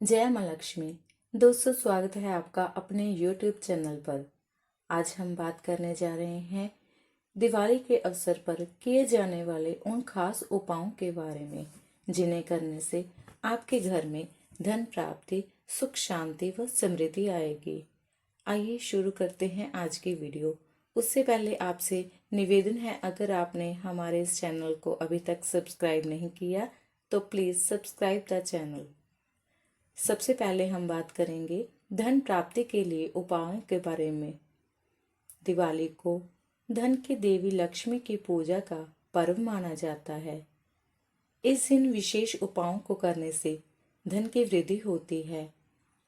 जय माँ लक्ष्मी। दोस्तों, स्वागत है आपका अपने YouTube चैनल पर। आज हम बात करने जा रहे हैं दिवाली के अवसर पर किए जाने वाले उन खास उपायों के बारे में जिन्हें करने से आपके घर में धन प्राप्ति, सुख शांति व समृद्धि आएगी। आइए शुरू करते हैं आज की वीडियो। उससे पहले आपसे निवेदन है, अगर आपने हमारे इस चैनल को अभी तक सब्सक्राइब नहीं किया तो प्लीज़ सब्सक्राइब द चैनल। सबसे पहले हम बात करेंगे धन प्राप्ति के लिए उपायों के बारे में। दिवाली को धन की देवी लक्ष्मी की पूजा का पर्व माना जाता है। इस दिन विशेष उपायों को करने से धन की वृद्धि होती है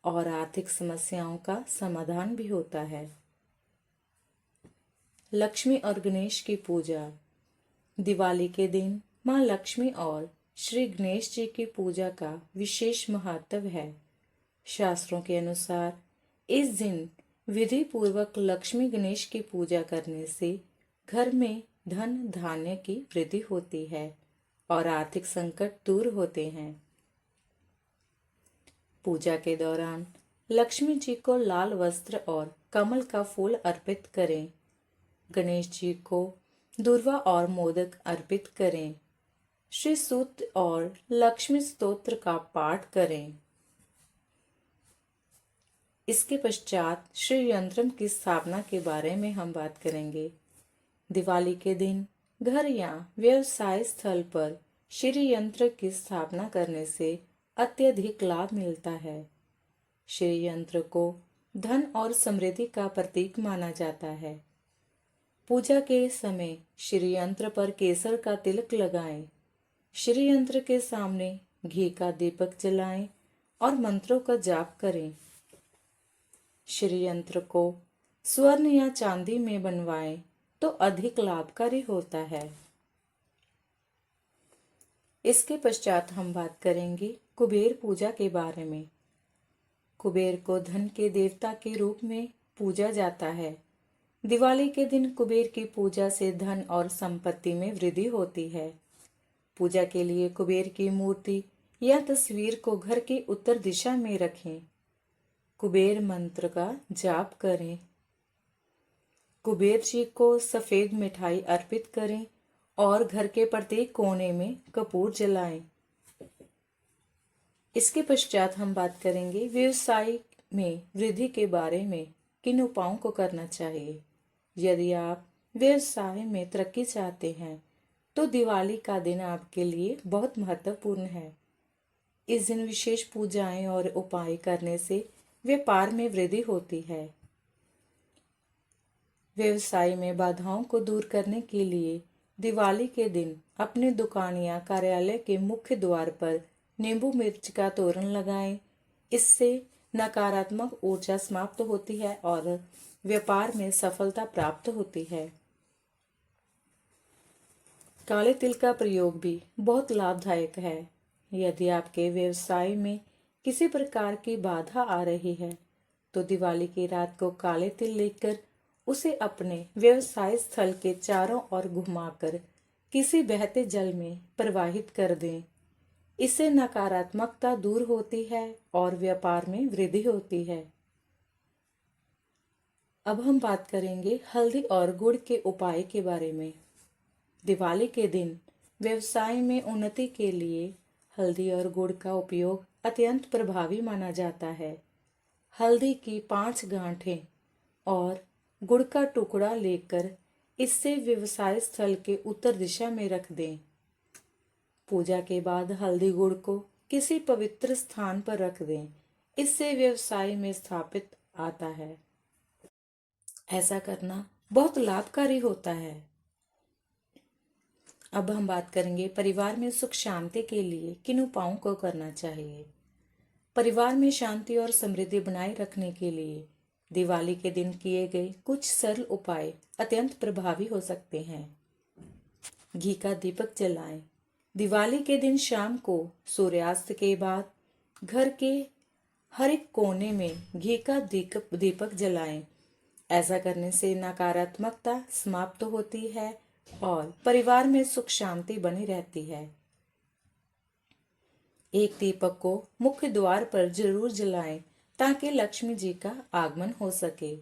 और आर्थिक समस्याओं का समाधान भी होता है। लक्ष्मी और गणेश की पूजा। दिवाली के दिन माँ लक्ष्मी और श्री गणेश जी की पूजा का विशेष महत्व है। शास्त्रों के अनुसार इस दिन विधि पूर्वक लक्ष्मी गणेश की पूजा करने से घर में धन धान्य की वृद्धि होती है और आर्थिक संकट दूर होते हैं। पूजा के दौरान लक्ष्मी जी को लाल वस्त्र और कमल का फूल अर्पित करें। गणेश जी को दूर्वा और मोदक अर्पित करें। श्री सूक्त और लक्ष्मी स्तोत्र का पाठ करें। इसके पश्चात श्री यंत्रम की स्थापना के बारे में हम बात करेंगे। दिवाली के दिन घर या व्यवसाय स्थल पर श्री यंत्र की स्थापना करने से अत्यधिक लाभ मिलता है। श्री यंत्र को धन और समृद्धि का प्रतीक माना जाता है। पूजा के समय श्री यंत्र पर केसर का तिलक लगाएं। श्री यंत्र के सामने घी का दीपक जलाएं और मंत्रों का जाप करें। श्री यंत्र को स्वर्ण या चांदी में बनवाएं तो अधिक लाभकारी होता है। इसके पश्चात हम बात करेंगे कुबेर पूजा के बारे में। कुबेर को धन के देवता के रूप में पूजा जाता है। दिवाली के दिन कुबेर की पूजा से धन और संपत्ति में वृद्धि होती है। पूजा के लिए कुबेर की मूर्ति या तस्वीर को घर की उत्तर दिशा में रखें। कुबेर मंत्र का जाप करें। कुबेर जी को सफेद मिठाई अर्पित करें और घर के प्रत्येक कोने में कपूर जलाएं। इसके पश्चात हम बात करेंगे व्यवसाय में वृद्धि के बारे में, किन उपायों को करना चाहिए। यदि आप व्यवसाय में तरक्की चाहते हैं तो दिवाली का दिन आपके लिए बहुत महत्वपूर्ण है। इस दिन विशेष पूजाएं और उपाय करने से व्यापार में वृद्धि होती है। व्यवसाय में बाधाओं को दूर करने के लिए दिवाली के दिन अपने दुकान या कार्यालय के मुख्य द्वार पर नींबू मिर्च का तोरण लगाएं। इससे नकारात्मक ऊर्जा समाप्त होती है और व्यापार में सफलता प्राप्त होती है। काले तिल का प्रयोग भी बहुत लाभदायक है। यदि आपके व्यवसाय में किसी प्रकार की बाधा आ रही है तो दिवाली की रात को काले तिल लेकर उसे अपने व्यवसाय स्थल के चारों ओर घुमाकर किसी बहते जल में प्रवाहित कर दें। इससे नकारात्मकता दूर होती है और व्यापार में वृद्धि होती है। अब हम बात करेंगे हल्दी और गुड़ के उपाय के बारे में। दिवाली के दिन व्यवसाय में उन्नति के लिए हल्दी और गुड़ का उपयोग अत्यंत प्रभावी माना जाता है। हल्दी की 5 गांठें और गुड़ का टुकड़ा लेकर इससे व्यवसाय स्थल के उत्तर दिशा में रख दें। पूजा के बाद हल्दी गुड़ को किसी पवित्र स्थान पर रख दें। इससे व्यवसाय में स्थापित आता है। ऐसा करना बहुत लाभकारी होता है। अब हम बात करेंगे परिवार में सुख शांति के लिए किन उपायों को करना चाहिए। परिवार में शांति और समृद्धि बनाए रखने के लिए दिवाली के दिन किए गए कुछ सरल उपाय अत्यंत प्रभावी हो सकते हैं। घी का दीपक जलाएं। दिवाली के दिन शाम को सूर्यास्त के बाद घर के हर एक कोने में घी का दीपक जलाएं। ऐसा करने से नकारात्मकता समाप्त होती है और परिवार में सुख शांति बनी रहती है। एक दीपक को मुख्य द्वार पर जरूर जलाएं ताकि लक्ष्मी जी का आगमन हो सके।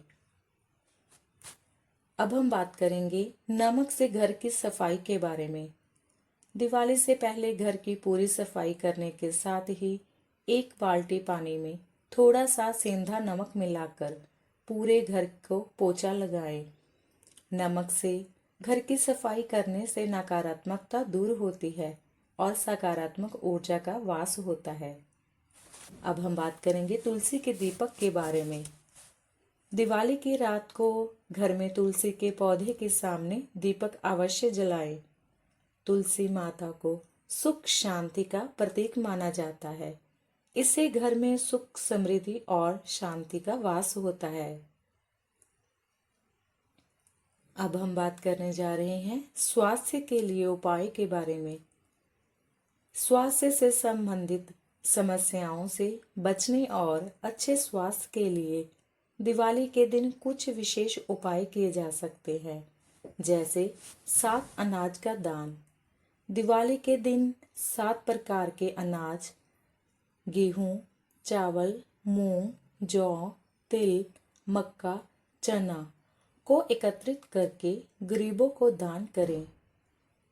अब हम बात करेंगे नमक से घर की सफाई के बारे में। दिवाली से पहले घर की पूरी सफाई करने के साथ ही एक बाल्टी पानी में थोड़ा सा सेंधा नमक मिलाकर पूरे घर को पोंछा लगाएं। नमक से घर की सफाई करने से नकारात्मकता दूर होती है और सकारात्मक ऊर्जा का वास होता है। अब हम बात करेंगे तुलसी के दीपक के बारे में। दिवाली की रात को घर में तुलसी के पौधे के सामने दीपक अवश्य जलाएं। तुलसी माता को सुख शांति का प्रतीक माना जाता है। इससे घर में सुख समृद्धि और शांति का वास होता है। अब हम बात करने जा रहे हैं स्वास्थ्य के लिए उपाय के बारे में। स्वास्थ्य से संबंधित समस्याओं से बचने और अच्छे स्वास्थ्य के लिए दिवाली के दिन कुछ विशेष उपाय किए जा सकते हैं, जैसे 7 अनाज का दान। दिवाली के दिन 7 प्रकार के अनाज गेहूं, चावल, मूंग, जौ, तिल, मक्का, चना को एकत्रित करके गरीबों को दान करें।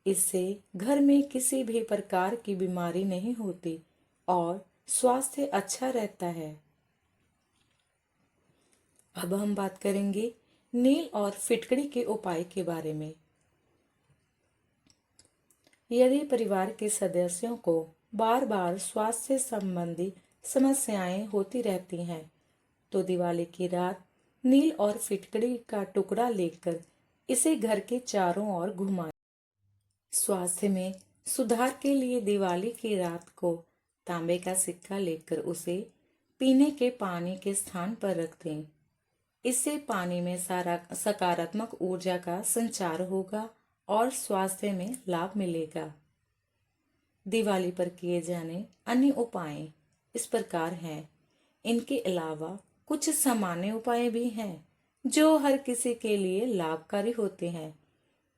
इससे घर में किसी भी प्रकार की बीमारी नहीं होती और स्वास्थ्य अच्छा रहता है। अब हम बात करेंगे नील और फिटकड़ी के उपाय के बारे में। यदि परिवार के सदस्यों को बार बार स्वास्थ्य संबंधी समस्याएं होती रहती हैं, तो दिवाली की रात नील और फिटकड़ी का टुकड़ा लेकर इसे घर के चारों ओर घुमाएं। स्वास्थ्य में सुधार के लिए दिवाली की रात को तांबे का सिक्का लेकर उसे पीने के पानी के स्थान पर रख दें। इससे पानी में सारा सकारात्मक ऊर्जा का संचार होगा और स्वास्थ्य में लाभ मिलेगा। दिवाली पर किए जाने अन्य उपाय इस प्रकार हैं। इनके अलावा कुछ सामान्य उपाय भी हैं जो हर किसी के लिए लाभकारी होते हैं।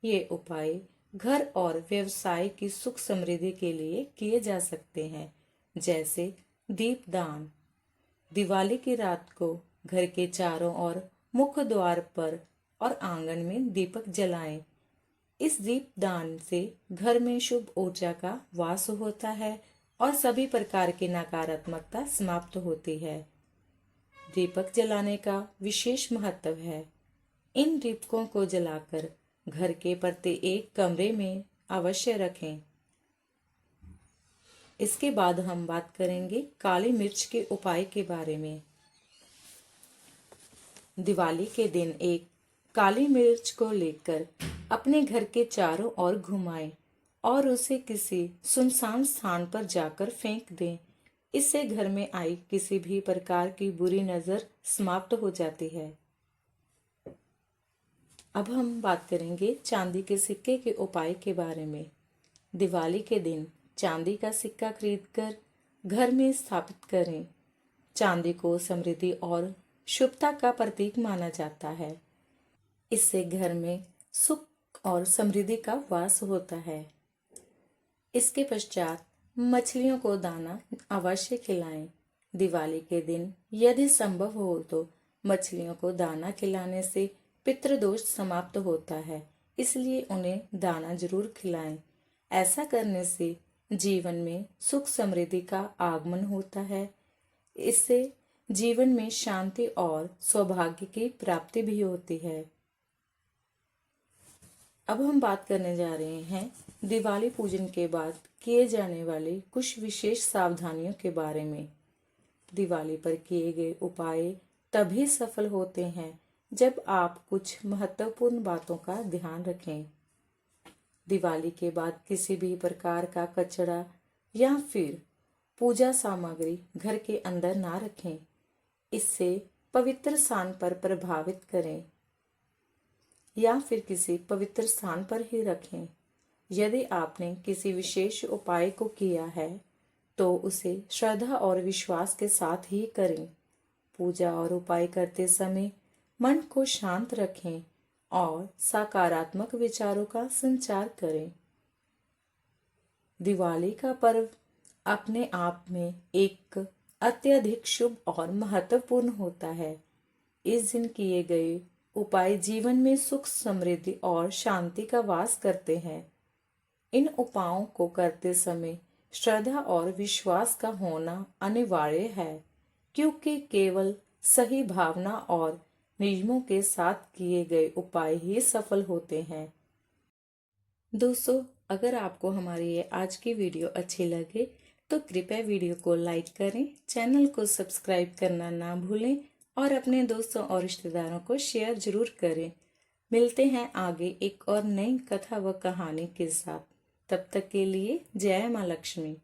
ये उपाय घर और व्यवसाय की सुख समृद्धि के लिए किए जा सकते हैं, जैसे दीपदान। दिवाली की रात को घर के चारों ओर मुख्य द्वार पर और आंगन में दीपक जलाएं। इस दीपदान से घर में शुभ ऊर्जा का वास होता है और सभी प्रकार की नकारात्मकता समाप्त होती है। दीपक जलाने का विशेष महत्व है। इन दीपकों को जलाकर घर के प्रत्येक कमरे में अवश्य रखें। इसके बाद हम बात करेंगे काली मिर्च के उपाय के बारे में। दिवाली के दिन एक काली मिर्च को लेकर अपने घर के चारों ओर घुमाएं और उसे किसी सुनसान स्थान पर जाकर फेंक दें। इससे घर में आई किसी भी प्रकार की बुरी नजर समाप्त हो जाती है। अब हम बात करेंगे चांदी के सिक्के के उपाय के बारे में। दिवाली के दिन चांदी का सिक्का खरीदकर घर में स्थापित करें। चांदी को समृद्धि और शुभता का प्रतीक माना जाता है। इससे घर में सुख और समृद्धि का वास होता है। इसके पश्चात मछलियों को दाना अवश्य खिलाएं। दिवाली के दिन यदि संभव हो तो मछलियों को दाना खिलाने से पितृदोष समाप्त होता है, इसलिए उन्हें दाना जरूर खिलाएं। ऐसा करने से जीवन में सुख समृद्धि का आगमन होता है। इससे जीवन में शांति और सौभाग्य की प्राप्ति भी होती है। अब हम बात करने जा रहे हैं दिवाली पूजन के बाद किए जाने वाले कुछ विशेष सावधानियों के बारे में। दिवाली पर किए गए उपाय तभी सफल होते हैं जब आप कुछ महत्वपूर्ण बातों का ध्यान रखें। दिवाली के बाद किसी भी प्रकार का कचरा या फिर पूजा सामग्री घर के अंदर ना रखें। इससे पवित्र स्थान पर प्रभावित करें या फिर किसी पवित्र स्थान पर ही रखें। यदि आपने किसी विशेष उपाय को किया है तो उसे श्रद्धा और विश्वास के साथ ही करें। पूजा और उपाय करते समय मन को शांत रखें और सकारात्मक विचारों का संचार करें। दिवाली का पर्व अपने आप में एक अत्यधिक शुभ और महत्वपूर्ण होता है। इस दिन किए गए उपाय जीवन में सुख, समृद्धि और शांति का वास करते हैं। इन उपायों को करते समय श्रद्धा और विश्वास का होना अनिवार्य है, क्योंकि केवल सही भावना और नियमों के साथ किए गए उपाय ही सफल होते हैं। दोस्तों, अगर आपको हमारी ये आज की वीडियो अच्छी लगे तो कृपया वीडियो को लाइक करें, चैनल को सब्सक्राइब करना ना भूलें और अपने दोस्तों और रिश्तेदारों को शेयर जरूर करें। मिलते हैं आगे एक और नई कथा व कहानी के साथ। तब तक के लिए जय माँ लक्ष्मी।